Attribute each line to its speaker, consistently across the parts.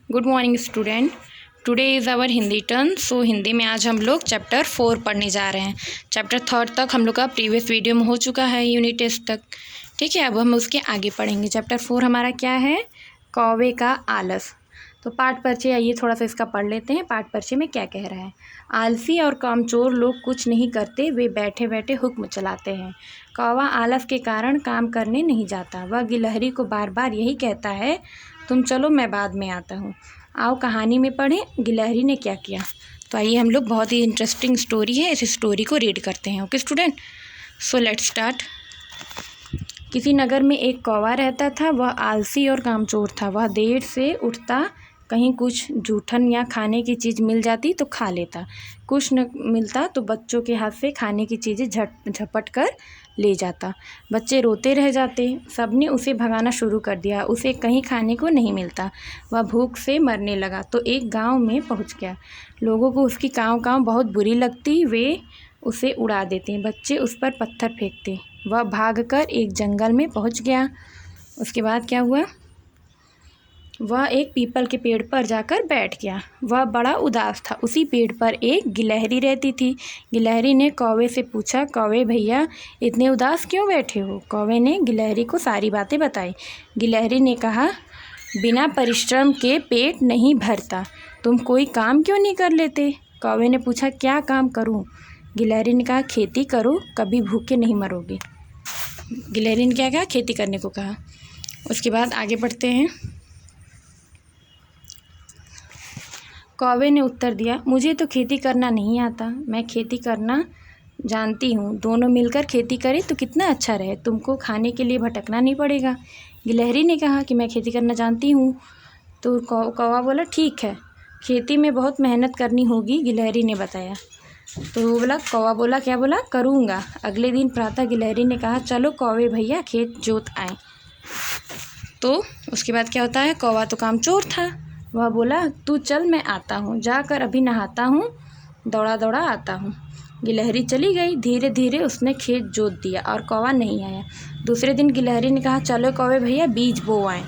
Speaker 1: Good morning student. Today is our Hindi turn. So Hindi में आज हम लोग चैप्टर 4 पढ़ने जा रहे हैं। चैप्टर 3 तक हम लोग का प्रीवियस वीडियो में हो चुका है, यूनिट टेस्ट तक। ठीक है, अब हम उसके आगे पढ़ेंगे। चैप्टर 4 हमारा क्या है? कौवे का आलस। तो पाठ परिचय आइए थोड़ा सा इसका पढ़ लेते हैं। पाठ परिचय में क्या कह रहा है? आलसी और कामचोर लोग कुछ नहीं करते, वे बैठे बैठे हुक्म चलाते हैं। कौवा आलस के कारण काम करने नहीं जाता। वह गिलहरी को बार बार यही कहता है, तुम चलो मैं बाद में आता हूँ। आओ कहानी में पढ़ें गिलहरी ने क्या किया। तो आइए हम लोग, बहुत ही इंटरेस्टिंग स्टोरी है, इस स्टोरी को रीड करते हैं। Okay student, so let's start. किसी नगर में एक कौवा रहता था। वह आलसी और कामचोर था। वह देर से उठता, कहीं कुछ जूठन या खाने की चीज़ मिल जाती तो खा लेता, कुछ न मिलता तो बच्चों के हाथ से खाने की चीज़ें झपट कर ले जाता। बच्चे रोते रह जाते। सबने उसे भगाना शुरू कर दिया। उसे कहीं खाने को नहीं मिलता। वह भूख से मरने लगा तो एक गांव में पहुंच गया। लोगों को उसकी काँव काँव बहुत बुरी लगती। वे उसे उड़ा देते। बच्चे उस पर पत्थर फेंकते। वह भागकर एक जंगल में पहुंच गया। उसके बाद क्या हुआ? वह एक पीपल के पेड़ पर जाकर बैठ गया। वह बड़ा उदास था। उसी पेड़ पर एक गिलहरी रहती थी। गिलहरी ने कौवे से पूछा, कौवे भैया इतने उदास क्यों बैठे हो? कौवे ने गिलहरी को सारी बातें बताई। गिलहरी ने कहा, बिना परिश्रम के पेट नहीं भरता। तुम कोई काम क्यों नहीं कर लेते? कौवे ने पूछा, क्या काम करूं? गिलहरी ने कहा, खेती करो, कभी भूखे नहीं मरोगे। गिलहरी ने क्या कहा? खेती करने को कहा। उसके बाद आगे बढ़ते हैं। कौवे ने उत्तर दिया, मुझे तो खेती करना नहीं आता। मैं खेती करना जानती हूँ। दोनों मिलकर खेती करें तो कितना अच्छा रहे। तुमको खाने के लिए भटकना नहीं पड़ेगा। गिलहरी ने कहा कि मैं खेती करना जानती हूँ। तो कौवा बोला, ठीक है, खेती में बहुत मेहनत करनी होगी। गिलहरी ने बताया। तो वो बोला, कौवा बोला, क्या बोला? करूँगा। अगले दिन प्रातः गिलहरी ने कहा, चलो कौवे भैया खेत जोत आए। तो उसके बाद क्या होता है? कौवा तो कामचोर था। वह बोला, तू चल मैं आता हूँ, जाकर अभी नहाता हूँ, दौड़ा दौड़ा आता हूँ। गिलहरी चली गई। धीरे धीरे उसने खेत जोत दिया और कौवा नहीं आया। दूसरे दिन गिलहरी ने कहा, चलो कौवे भैया बीज बो आए।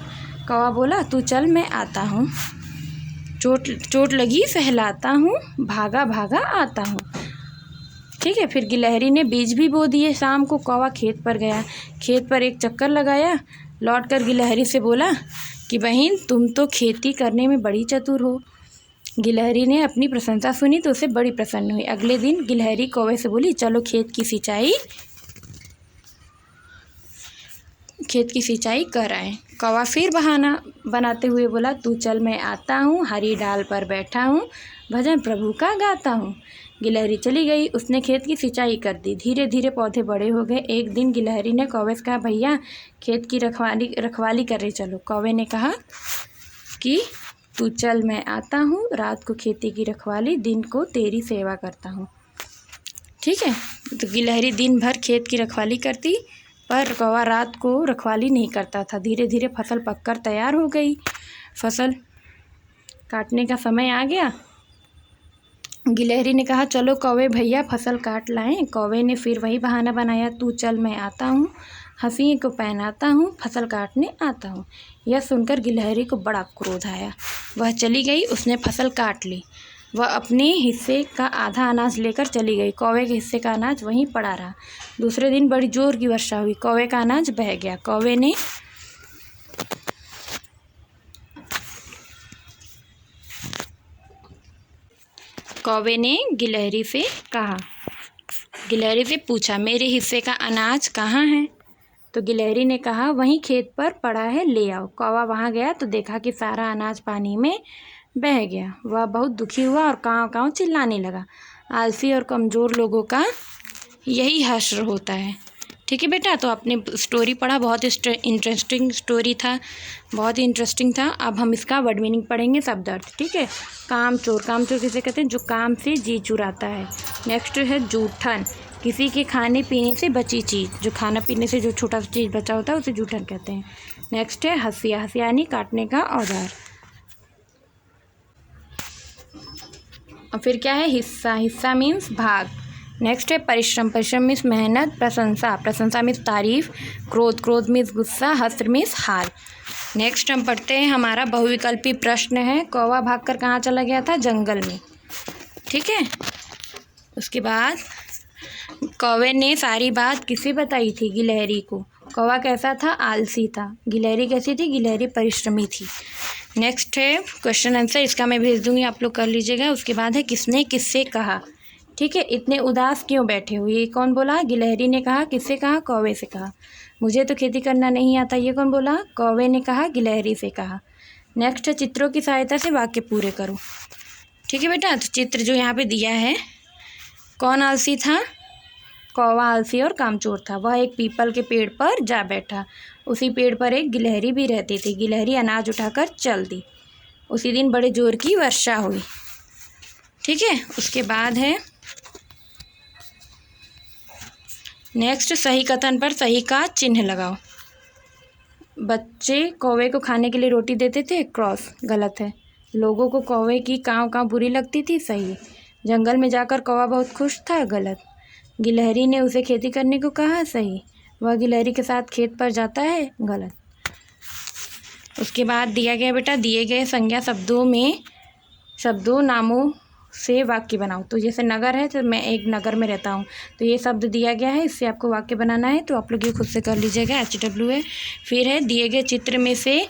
Speaker 1: कौवा बोला, तू चल मैं आता हूँ, चोट लगी सहलाता हूँ, भागा भागा आता हूँ। ठीक है, फिर गिलहरी ने बीज भी बो दिए। शाम को कौवा खेत पर गया। खेत पर एक चक्कर लगाया। लौटकर गिलहरी से बोला कि बहन, तुम तो खेती करने में बड़ी चतुर हो। गिलहरी ने अपनी प्रशंसा सुनी तो उसे बड़ी प्रसन्न हुई। अगले दिन गिलहरी कौवे से बोली, चलो खेत की सिंचाई कर आए। कौवा फिर बहाना बनाते हुए बोला, तू चल मैं आता हूँ, हरी डाल पर बैठा हूँ, भजन प्रभु का गाता हूँ। गिलहरी चली गई। उसने खेत की सिंचाई कर दी। धीरे धीरे पौधे बड़े हो गए। एक दिन गिलहरी ने कौवे से कहा, भैया खेत की रखवाली करे चलो। कौवे ने कहा कि तू चल मैं आता हूँ, रात को खेती की रखवाली, दिन को तेरी सेवा करता हूँ। ठीक है, तो गिलहरी दिन भर खेत की रखवाली करती, पर कौवा रात को रखवाली नहीं करता था। धीरे धीरे फसल पककर तैयार हो गई। फसल काटने का समय आ गया। गिलहरी ने कहा, चलो कौवे भैया फसल काट लाएं। कौवे ने फिर वही बहाना बनाया, तू चल मैं आता हूँ, हंसी को पहनाता हूँ, फसल काटने आता हूँ। यह सुनकर गिलहरी को बड़ा क्रोध आया। वह चली गई। उसने फसल काट ली। वह अपने हिस्से का आधा अनाज लेकर चली गई। कौवे के हिस्से का अनाज वहीं पड़ा रहा। दूसरे दिन बड़ी जोर की वर्षा हुई। कौवे का अनाज बह गया। कौवे ने गिलहरी से कहा, गिलहरी से पूछा, मेरे हिस्से का अनाज कहाँ है? तो गिलहरी ने कहा, वहीं खेत पर पड़ा है, ले आओ। कौवा वहाँ गया तो देखा कि सारा अनाज पानी में बह गया। वह बहुत दुखी हुआ और काँव काँव चिल्लाने लगा। आलसी और कमज़ोर लोगों का यही हश्र होता है। ठीक है बेटा, तो आपने स्टोरी पढ़ा, बहुत इंटरेस्टिंग स्टोरी था, बहुत ही इंटरेस्टिंग था। अब हम इसका वर्ड मीनिंग पढ़ेंगे, शब्द अर्थ। ठीक है, कामचोर, कामचोर किसे कहते हैं? जो काम से जी चुराता है। नेक्स्ट है जूठन, किसी के खाने पीने से बची चीज़, जो खाना पीने से जो छोटा सा चीज़ बचा होता है उसे जूठन कहते हैं। नेक्स्ट है हंसिया, हंसिया यानी काटने का औजार। और फिर क्या है? हिस्सा, हिस्सा मीन्स भाग। नेक्स्ट है परिश्रम, परिश्रम मीन्स मेहनत। प्रशंसा, प्रशंसा मीन्स तारीफ। क्रोध, क्रोध मीन्स गुस्सा। हस्त्र मीन्स हार। नेक्स्ट हम पढ़ते हैं, हमारा बहुविकल्पी प्रश्न है, कौवा भागकर कहाँ चला गया था? जंगल में। ठीक है, उसके बाद कौवे ने सारी बात किसे बताई थी? गिलहरी को। कौवा कैसा था? आलसी था। गिलहरी कैसी थी? गिलहरी परिश्रमी थी। नेक्स्ट है क्वेश्चन आंसर, इसका मैं भेज दूंगी, आप लोग कर लीजिएगा। उसके बाद है किसने किससे कहा? ठीक है, इतने उदास क्यों बैठे हो? ये कौन बोला? गिलहरी ने कहा। किससे कहा? कौवे से कहा। मुझे तो खेती करना नहीं आता, ये कौन बोला? कौवे ने कहा, गिलहरी से कहा। नेक्स्ट है चित्रों की सहायता से वाक्य पूरे करो। ठीक है बेटा, तो चित्र जो यहाँ पे दिया है, कौन आलसी था? कौवा आलसी और कामचोर था। वह एक पीपल के पेड़ पर जा बैठा। उसी पेड़ पर एक गिलहरी भी रहती थी। गिलहरी अनाज उठाकर चल दी। उसी दिन बड़े जोर की वर्षा हुई। ठीक है, उसके बाद है नेक्स्ट, सही कथन पर सही का चिन्ह लगाओ। बच्चे कौवे को खाने के लिए रोटी देते थे, क्रॉस, गलत है। लोगों को कौवे की काँव काँव बुरी लगती थी, सही। जंगल में जाकर कौवा बहुत खुश था, गलत। गिलहरी ने उसे खेती करने को कहा, सही। वह गिलहरी के साथ खेत पर जाता है, गलत। उसके बाद दिया गया बेटा, दिए गए संज्ञा शब्दों नामों से वाक्य बनाओ। तो जैसे नगर है, तो मैं एक नगर में रहता हूँ, तो ये शब्द दिया गया है, इससे आपको वाक्य बनाना है, तो आप लोग ये खुद से कर लीजिएगा। HW है। फिर है दिए गए चित्र में से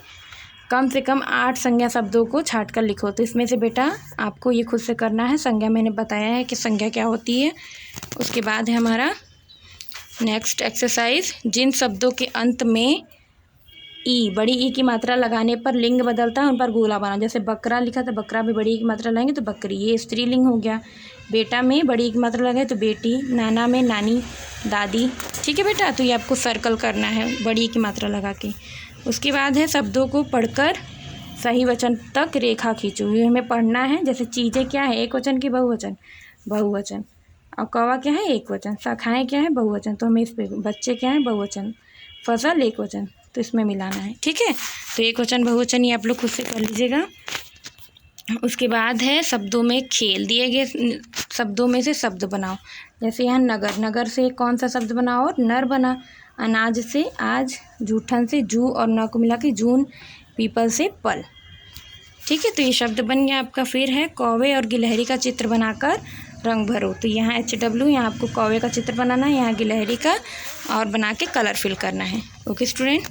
Speaker 1: कम 8 संज्ञा शब्दों को छाट कर लिखो। तो इसमें से बेटा आपको ये खुद से करना है। संज्ञा मैंने बताया है कि संज्ञा क्या होती है। उसके बाद है हमारा नेक्स्ट एक्सरसाइज, जिन शब्दों के अंत में ई, बड़ी ई की मात्रा लगाने पर लिंग बदलता है, उन पर गोला बनाओ। जैसे बकरा लिखा था, बकरा में बड़ी ई की मात्रा लगाएंगे तो बकरी, ये स्त्रीलिंग हो गया। बेटा में बड़ी ई की मात्रा लगाए तो बेटी। नाना में नानी, दादी। ठीक है बेटा, तो ये आपको सर्कल करना है बड़ी ई की मात्रा लगा के। उसके बाद है शब्दों को पढ़कर सही वचन तक रेखा खींचो। ये हमें पढ़ना है। जैसे चीज़ें क्या है, एक वचन की बहुवचन? बहुवचन। और कौवा क्या है? एक वचन। शाखाएँ क्या है? बहुवचन। तो हमें इस पे, बच्चे क्या है? बहुवचन। फसल एक वचन, तो इसमें मिलाना है। ठीक है, तो एक वचन बहुवचन ये आप लोग खुद से कर लीजिएगा। उसके बाद है शब्दों में खेल। दिए गए शब्दों में से शब्द बनाओ। जैसे यहाँ नगर, नगर से कौन सा शब्द बनाओ? और नर बना। अनाज से आज, जूठन से जू और न को मिला के जून, पीपल से पल। ठीक है, तो ये शब्द बन गया आपका। फिर है कौवे और गिलहरी का चित्र बनाकर रंग भरो। तो यहाँ HW, यहाँ आपको कौवे का चित्र बनाना है, यहाँ गिलहरी का, और बना के कलर फिल करना है। Okay student.